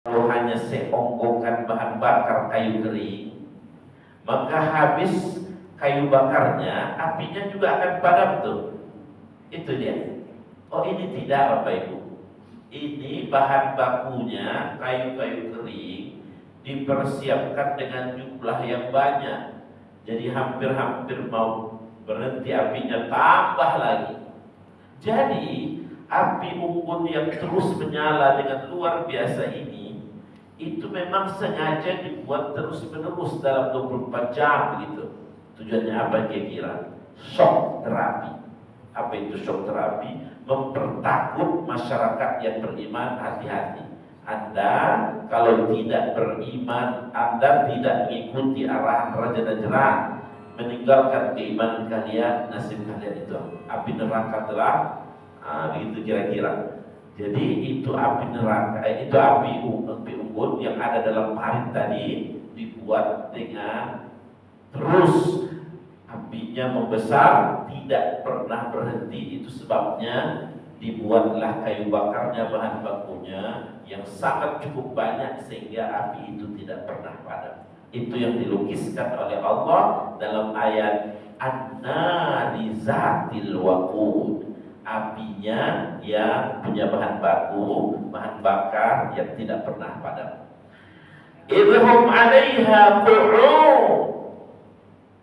Kalau hanya seonggokan bahan bakar kayu kering, maka habis kayu bakarnya, apinya juga akan padam tuh. Itu dia. Oh, ini tidak Bapak Ibu. Ini bahan bakunya kayu-kayu kering dipersiapkan dengan jumlah yang banyak. Jadi hampir-hampir mau berhenti apinya, tambah lagi. Jadi api unggun yang terus menyala dengan luar biasa ini, itu memang sengaja dibuat terus-menerus dalam 24 jam begitu. Tujuannya apa kira-kira? Shock terapi. Apa itu shock terapi? Mempertakut masyarakat yang beriman, hati-hati. Anda kalau tidak beriman, Anda tidak mengikuti arahan Raja Najran, meninggalkan keimanan kalian, nasib kalian itu api neraka telah, begitu kira-kira. Jadi itu api neraka, itu api unggun yang ada dalam parit tadi dibuat dengan terus apinya membesar, tidak pernah berhenti. Itu sebabnya dibuatlah kayu bakarnya, bahan bakunya yang sangat cukup banyak sehingga api itu tidak pernah padam. Itu yang dilukiskan oleh Allah dalam ayat An-nari zatil waqud. Apinya yang punya bahan baku, bahan bakar yang tidak pernah padam. Idhum 'alaiha qu'ud.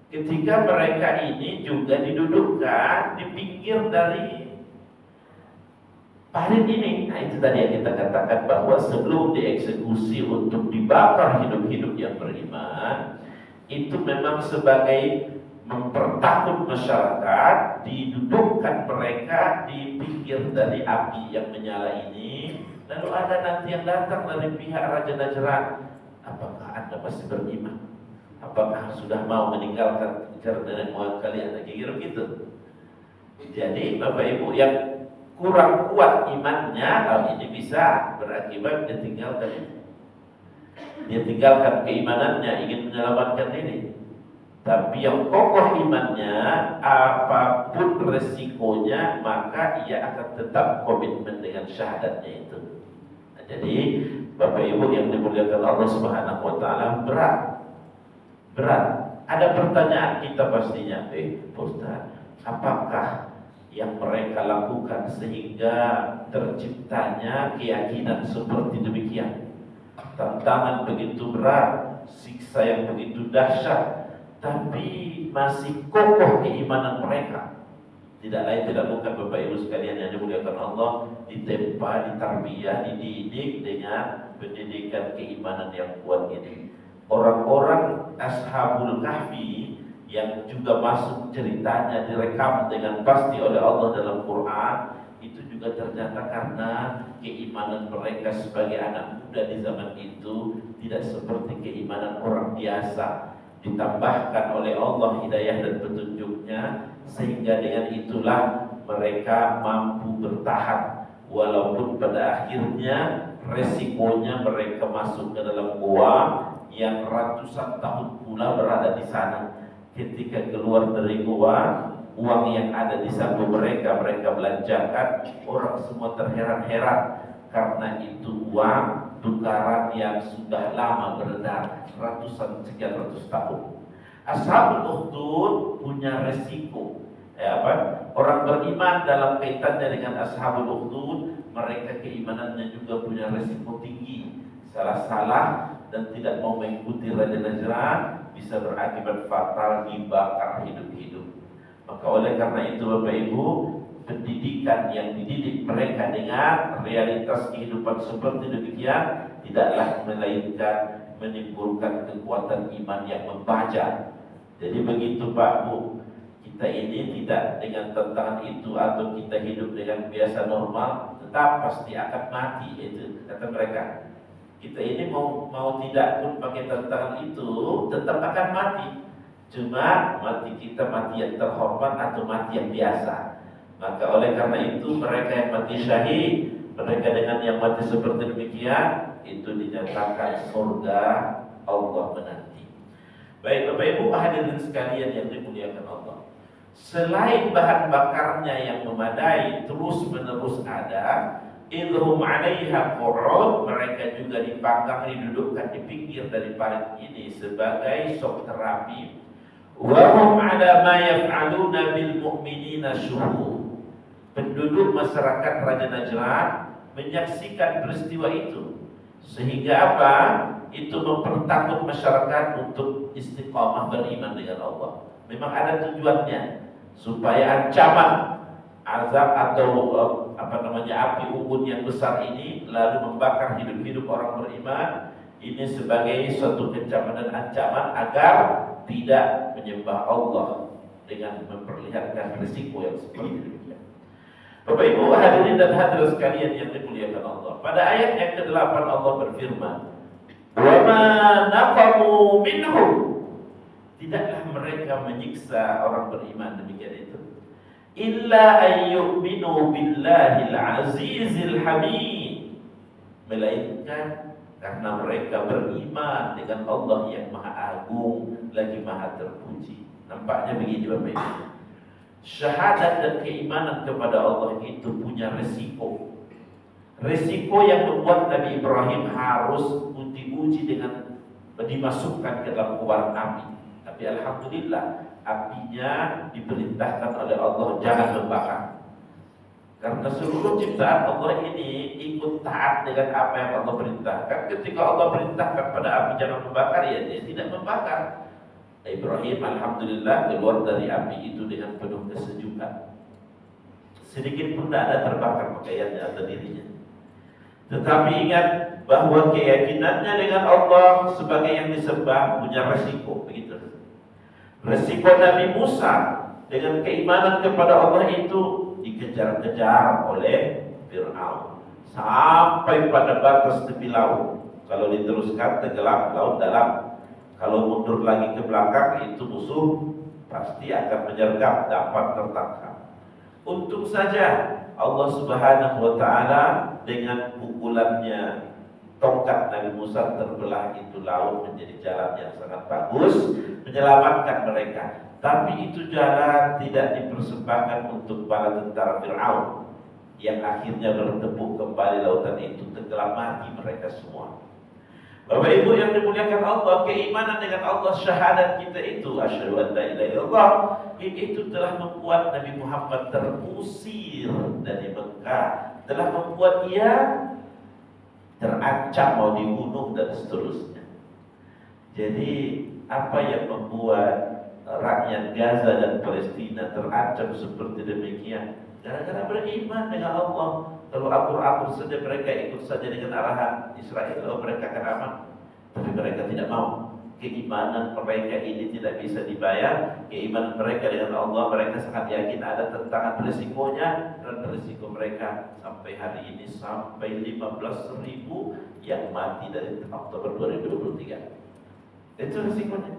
Ketika mereka ini juga didudukkan di pinggir dari parit ini. Nah, itu tadi yang kita katakan bahwa sebelum dieksekusi untuk dibakar hidup-hidup yang beriman, itu memang sebagai mempertakut masyarakat, didudukkan mereka di pinggir dari api yang menyala ini. Lalu ada nanti yang datang dari pihak Raja Najran, apakah Anda masih beriman? Apakah sudah mau meninggalkan cara nenek moyang kalian? Kira-kira gitu. Jadi Bapak Ibu yang kurang kuat imannya, kalau ini bisa berakibat dia tinggalkan keimanannya, ingin menyelamatkan diri. Tapi yang kokoh imannya, apapun resikonya, maka ia akan tetap komitmen dengan syahadatnya itu. Nah, jadi Bapak Ibu yang dimuliakan Allah Subhanahu wa taala, berat. Ada pertanyaan kita pastinya, Ustaz, apakah yang mereka lakukan sehingga terciptanya keyakinan seperti demikian? Tantangan begitu berat, siksa yang begitu dahsyat, tapi masih kokoh keimanan mereka. Tidak lain tidak bukan Bapak Ibu sekalian yang dimuliakan Allah, ditempa, ditarbiyah, dididik dengan pendidikan keimanan yang kuat ini. Orang-orang Ashabul Kahfi yang juga masuk ceritanya direkam dengan pasti oleh Allah dalam Quran, itu juga ternyata karena keimanan mereka sebagai anak muda di zaman itu tidak seperti keimanan orang biasa. Ditambahkan oleh Allah hidayah dan petunjuknya, sehingga dengan itulah mereka mampu bertahan walaupun pada akhirnya resikonya mereka masuk ke dalam gua yang ratusan tahun pula berada di sana. Ketika keluar dari gua, uang yang ada di saku mereka belanjakan. Orang semua terheran-heran karena itu uang tukaran yang sudah lama beredar sekian ratus tahun. Ashabul Ukhdud punya resiko. Orang beriman dalam kaitannya dengan Ashabul Ukhdud, mereka keimanannya juga punya resiko tinggi. Salah-salah dan tidak mau mengikuti Raja Najran bisa berakibat fatal, dibakar hidup-hidup. Maka oleh karena itu Bapak Ibu, pendidikan yang dididik mereka dengan realitas kehidupan seperti demikian tidaklah melainkan menimbulkan kekuatan iman yang membaca. Jadi begitu Pak Bu, kita ini tidak dengan tantangan itu atau kita hidup dengan biasa normal, tetap pasti akan mati. Itu kata mereka. Kita ini mau tidak pun pakai tantangan itu tetap akan mati. Cuma mati kita mati yang terhormat atau mati yang biasa. Maka oleh karena itu mereka yang mati syahid, mereka dengan yang mati seperti demikian, itu dinyatakan surga Allah menanti. Baik Bapak Ibu hadirin sekalian yang dimuliakan Allah, selain bahan bakarnya yang memadai terus menerus ada, idhum 'alaiha qu'ud, mereka juga dipanggang, didudukkan di pinggir dari parit ini sebagai shock terapi. Wa hum 'ala ma yaf'aluna bil mu'minina syuhud. Penduduk masyarakat Raja Najran menyaksikan peristiwa itu, sehingga apa? Itu mempertakut masyarakat untuk istiqamah beriman dengan Allah. Memang ada tujuannya, supaya ancaman azab atau api unggun yang besar ini lalu membakar hidup-hidup orang beriman ini sebagai suatu kecaman dan ancaman agar tidak menyembah Allah dengan memperlihatkan risiko yang seperti demikian. Bapak Ibu hadirin dan hadirat sekalian yang dimuliakan Allah, pada ayat yang ke-8 Allah berfirman, "Wa ma naqamu minhum", tidaklah mereka menyiksa orang beriman demikian itu, "illa ayyuminu billahil azizil hamid", melainkan karena mereka beriman dengan Allah yang maha agung lagi maha terpuji. Nampaknya begini Bapak Ibu, syahadat dan keimanan kepada Allah itu punya resiko. Resiko yang membuat Nabi Ibrahim harus diuji dengan dimasukkan ke dalam kobaran api. Tapi alhamdulillah apinya diperintahkan oleh Allah jangan membakar. Karena seluruh ciptaan Allah ini ikut taat dengan apa yang Allah perintahkan. Ketika Allah perintahkan pada api jangan membakar, ya dia tidak membakar. Ibrahim alhamdulillah keluar dari api itu dengan penuh kesejukan. Sedikit pun tidak ada terbakar pakaiannya atau dirinya. Tetapi ingat bahwa keyakinannya dengan Allah sebagai yang disembah punya resiko, begitu. Resiko Nabi Musa dengan keimanan kepada Allah itu dikejar-kejar oleh Fir'aun sampai pada batas tepi laut. Kalau diteruskan tenggelam laut dalam. Kalau mundur lagi ke belakang itu musuh pasti akan menyergap, dapat tertangkap. Untung saja Allah Subhanahu wa taala dengan pukulannya tongkat Nabi Musa terbelah itu laut menjadi jalan yang sangat bagus menyelamatkan mereka. Tapi itu jalan tidak dipersembahkan untuk para tentara Fir'aun yang akhirnya bertepuk kembali lautan itu, tenggelam mati mereka semua. Bapak Ibu yang dimuliakan Allah, keimanan dengan Allah, syahadat kita itu asyhadu an la ilaha illallah, itu telah membuat Nabi Muhammad terusir dari Mekah, telah membuat ia terancam mau dibunuh dan seterusnya. Jadi apa yang membuat rakyat Gaza dan Palestina terancam seperti demikian? Gara-gara beriman dengan Allah. Kalau akur-akur saja mereka ikut saja dengan arahan Israel, oh mereka akan aman. Tapi mereka tidak mau. Keimanan mereka ini tidak bisa dibayar. Keimanan mereka dengan Allah, mereka sangat yakin ada tentangan risikonya. Dan risiko mereka sampai hari ini sampai 15.000 yang mati dari Oktober 2023. Itu risikonya.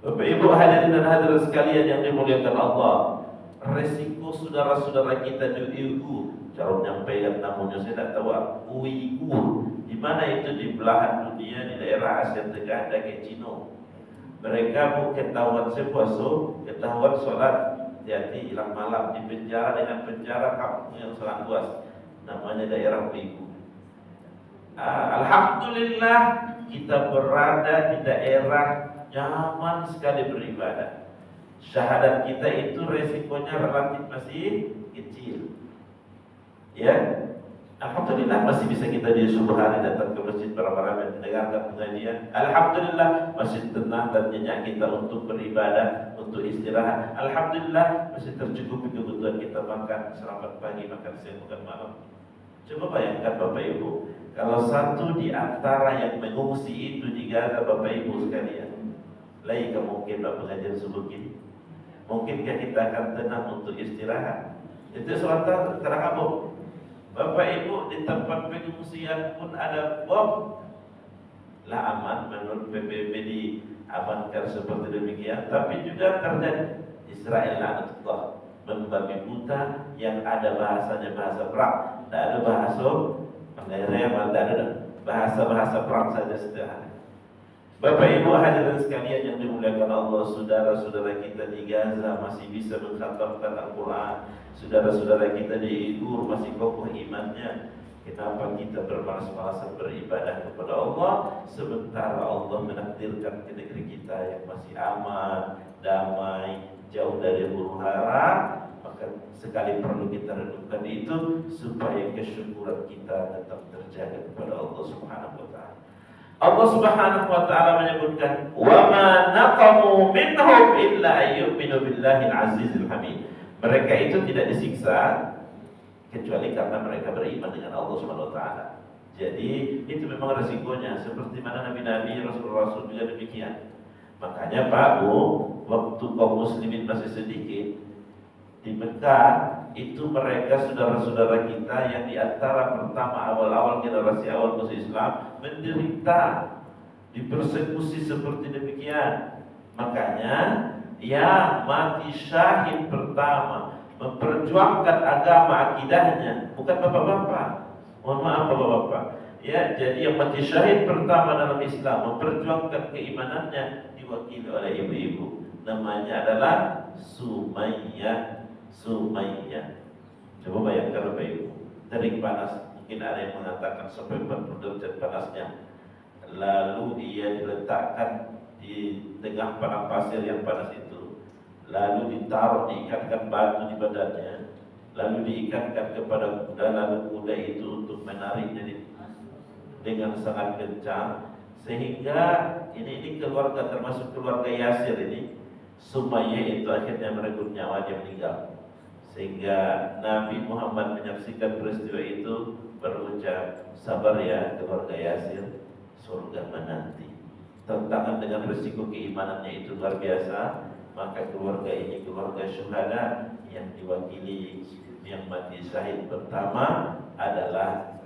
Bapak Ibu hadirin dan hadirat sekalian yang dimuliakan Allah, resiko saudara-saudara kita di Uyghur, cara menyampaikan namanya saya tidak tahu, Uyghur, di mana itu di belahan dunia di daerah Asia Tenggara ada kayak Cina. Mereka bukan ketahuan sepuaso, ketahuan sholat, jadi hilang malam di penjara dengan penjara kampung yang sangat luas, namanya daerah Uyghur. Alhamdulillah kita berada di daerah nyaman sekali beribadah. Syahadat kita itu resikonya relatif masih kecil. Ya, alhamdulillah masih bisa kita di subuh hari datang ke masjid beramai-ramai mendengarkan pengajian. Alhamdulillah masih tenang dan nyenyak kita untuk beribadah, untuk istirahat. Alhamdulillah masih tercukupi kebutuhan kita makan. Selamat pagi, makan siang, makan malam. Coba bayangkan Bapak Ibu, kalau satu di antara yang mengungsi itu di Gaza, Bapak Ibu sekalian, lain mungkin Bapak pengajian subuh ini. Mungkinkah kita akan tenang untuk istirahat? Itu suatu terang abuk. Bapak Ibu di tempat pengungsian pun ada bom. Lah aman menurut PBB diamankan seperti demikian. Tapi juga terjadi Israel laknatullah membabi buta yang ada bahasanya bahasa perang. Tidak ada bahasa pengairnya, tidak ada bahasa perang saja setiap hari. Bapak Ibu hadirin sekalian yang dimuliakan Allah, saudara-saudara kita di Gaza masih bisa mengkhatamkan Al-Quran, saudara-saudara kita di Igur masih kokoh imannya. Kenapa kita bermalas-malasan beribadah kepada Allah sementara Allah menakdirkan ke negeri kita yang masih aman, damai, jauh dari huru hara? Maka sekali perlu kita renungkan itu supaya kesyukuran kita tetap terjaga kepada Allah Subhanahu wa taala. Allah Subhanahu wa taala menyebutkan, "Wa ma naqamu minhum illa ayyuminu billahil azizil hamid." Mereka itu tidak disiksa kecuali karena mereka beriman dengan Allah Subhanahu wa taala. Jadi itu memang resikonya, seperti mana nabi-nabi, rasul-rasul juga demikian. Makanya Pak Bu, waktu kaum muslimin masih sedikit di Mekah, itu mereka saudara-saudara kita yang di antara pertama awal-awal generasi awal masuk Islam menderita, dipersekusi seperti demikian. Makanya ya mati syahid pertama memperjuangkan agama akidahnya, bukan bapak-bapak. Mohon maaf bapak-bapak. Ya, jadi yang mati syahid pertama dalam Islam memperjuangkan keimanannya diwakili oleh ibu-ibu. Namanya adalah Sumayyah. Coba bayangkan Bapak Ibu, terik panas, mungkin ada yang mengatakan sampai 40 derajat panasnya. Lalu ia diletakkan di tengah padang pasir yang panas itu, lalu diikatkan batu di badannya, lalu diikatkan kepada kuda, lalu kuda itu untuk menariknya dengan sangat kencang, sehingga ini keluarga, termasuk keluarga Yasir ini, Sumayyah itu akhirnya merenggut nyawa, dia meninggal. Sehingga Nabi Muhammad menyaksikan peristiwa itu berucap, "Sabar ya keluarga Yasir, surga menanti." Tentangan dengan risiko keimanannya itu luar biasa. Maka keluarga ini keluarga syuhada yang diwakili yang mati syahid pertama adalah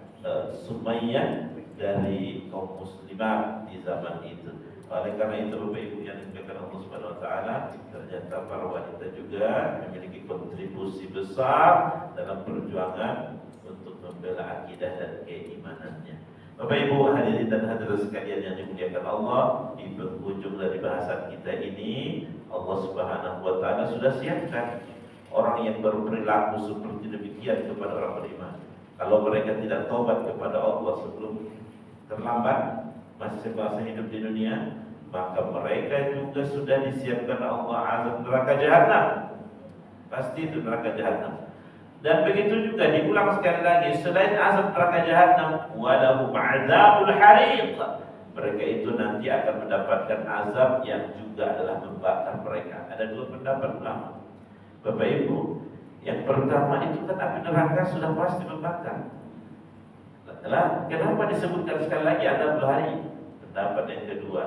Sumayyah dari kaum muslimah di zaman itu. Oleh karena itu Bapak Ibu yang dimuliakan Allah Subhanahu wa taala, ternyata para wanita juga memiliki kontribusi besar dalam perjuangan untuk membela akidah dan keimanannya. Bapak Ibu hadirin dan hadirat sekalian yang dimuliakan Allah, di penghujung dari bahasan kita ini, Allah Subhanahu wa taala sudah siapkan orang yang berperilaku seperti demikian kepada orang beriman. Kalau mereka tidak taubat kepada Allah sebelum terlambat masih masa hidup di dunia, maka mereka juga sudah disiapkan Allah azab neraka jahanam. Pasti itu neraka jahanam. Dan begitu juga diulang sekali lagi, selain azab neraka jahanam, walahum azabul hariq. Mereka itu nanti akan mendapatkan azab yang juga adalah membakar mereka. Ada dua pendapat ulama. Bapak Ibu, yang pertama itu kan api neraka sudah pasti membakar. Kenapa disebutkan sekali lagi azab hari? Pendapat yang kedua,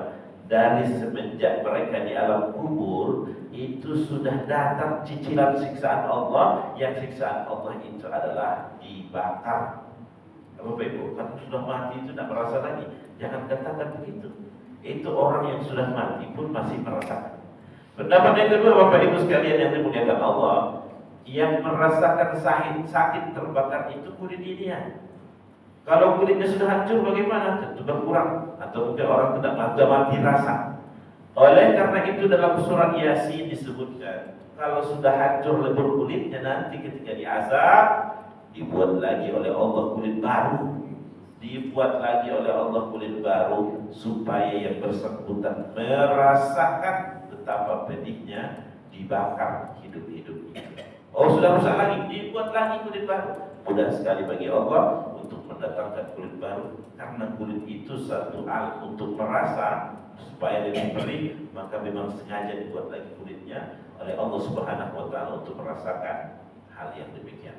dari semenjak mereka di alam kubur itu sudah datang cicilan siksaan Allah, yang siksaan Allah itu adalah dibakar. Bapak Ibu, kan sudah mati itu tidak merasa lagi. Jangan katakan begitu. Itu orang yang sudah mati pun masih merasakan. Pendapat yang kedua Bapak Ibu sekalian yang dimuliakan Allah, yang merasakan sakit terbakar itu kulit ininya. Kalau kulitnya sudah hancur bagaimana? Tentu berkurang, atau mungkin orang tidak mati rasa. Oleh karena itu dalam surat Yasin disebutkan, kalau sudah hancur lebur kulitnya, nanti ketika diazab dibuat lagi oleh Allah kulit baru, dibuat lagi oleh Allah kulit baru, supaya yang bersangkutan merasakan betapa pedihnya dibakar hidup-hidupnya. Oh sudah rusak lagi, dibuat lagi kulit baru. Mudah sekali bagi Allah untuk mendatangkan kulit baru, karena kulit itu satu alat untuk merasa supaya lebih perih, maka memang sengaja dibuat lagi kulitnya oleh Allah Subhanahu wa taala untuk merasakan hal yang demikian.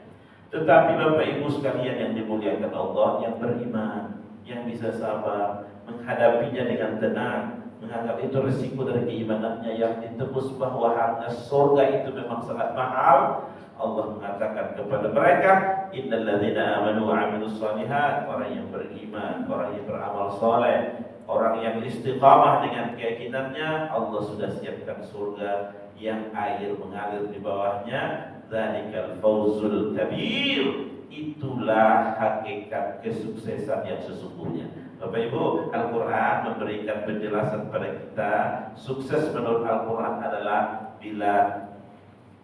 Tetapi Bapak Ibu sekalian yang dimuliakan Allah, yang beriman, yang bisa sabar menghadapinya dengan tenang, menganggap itu resiko dari keimanannya, yang ditebus bahwa harga surga itu memang sangat mahal. Allah mengatakan kepada mereka, innal ladzina amanu wa 'amilus shalihat, orang yang beriman, orang yang beramal saleh, orang yang istiqamah dengan keyakinannya, Allah sudah siapkan surga yang air mengalir di bawahnya. Dzalikal fawzul kabir, itulah hakikat kesuksesan yang sesungguhnya. Bapak Ibu, Al-Quran memberikan penjelasan pada kita, sukses menurut Al-Quran adalah bila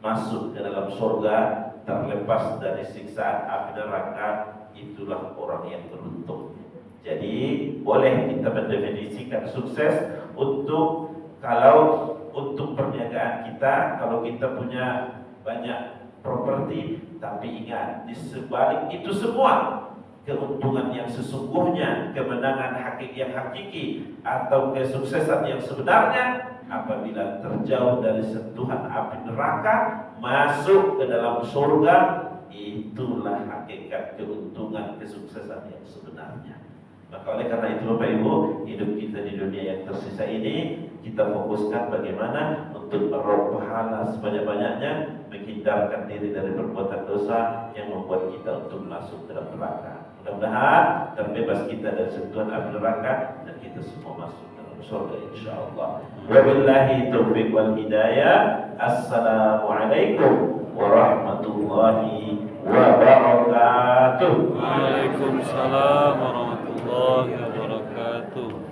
masuk ke dalam surga, terlepas dari siksaan api neraka, itulah orang yang beruntung. Jadi boleh kita mendefinisikan sukses untuk untuk perniagaan kita, kalau kita punya banyak properti, tapi ingat di sebalik itu semua keuntungan yang sesungguhnya, kemenangan yang hakiki atau kesuksesan yang sebenarnya apabila terjauh dari sentuhan api neraka, masuk ke dalam surga, itulah hakikat keuntungan kesuksesan yang sebenarnya. Maka oleh karena itu Bapak Ibu, hidup kita di dunia yang tersisa ini kita fokuskan bagaimana untuk meraup pahala sebanyak-banyaknya, menghindarkan diri dari perbuatan dosa yang membuat kita untuk masuk dalam neraka. Mudah-mudahan terbebas kita dari sentuhan api neraka dan kita semua masuk dalam surga insyaallah. Wabillahi taufiq wal hidayah. Assalamualaikum warahmatullahi wabarakatuh. Waalaikumsalam warahmatullahi wabarakatuh.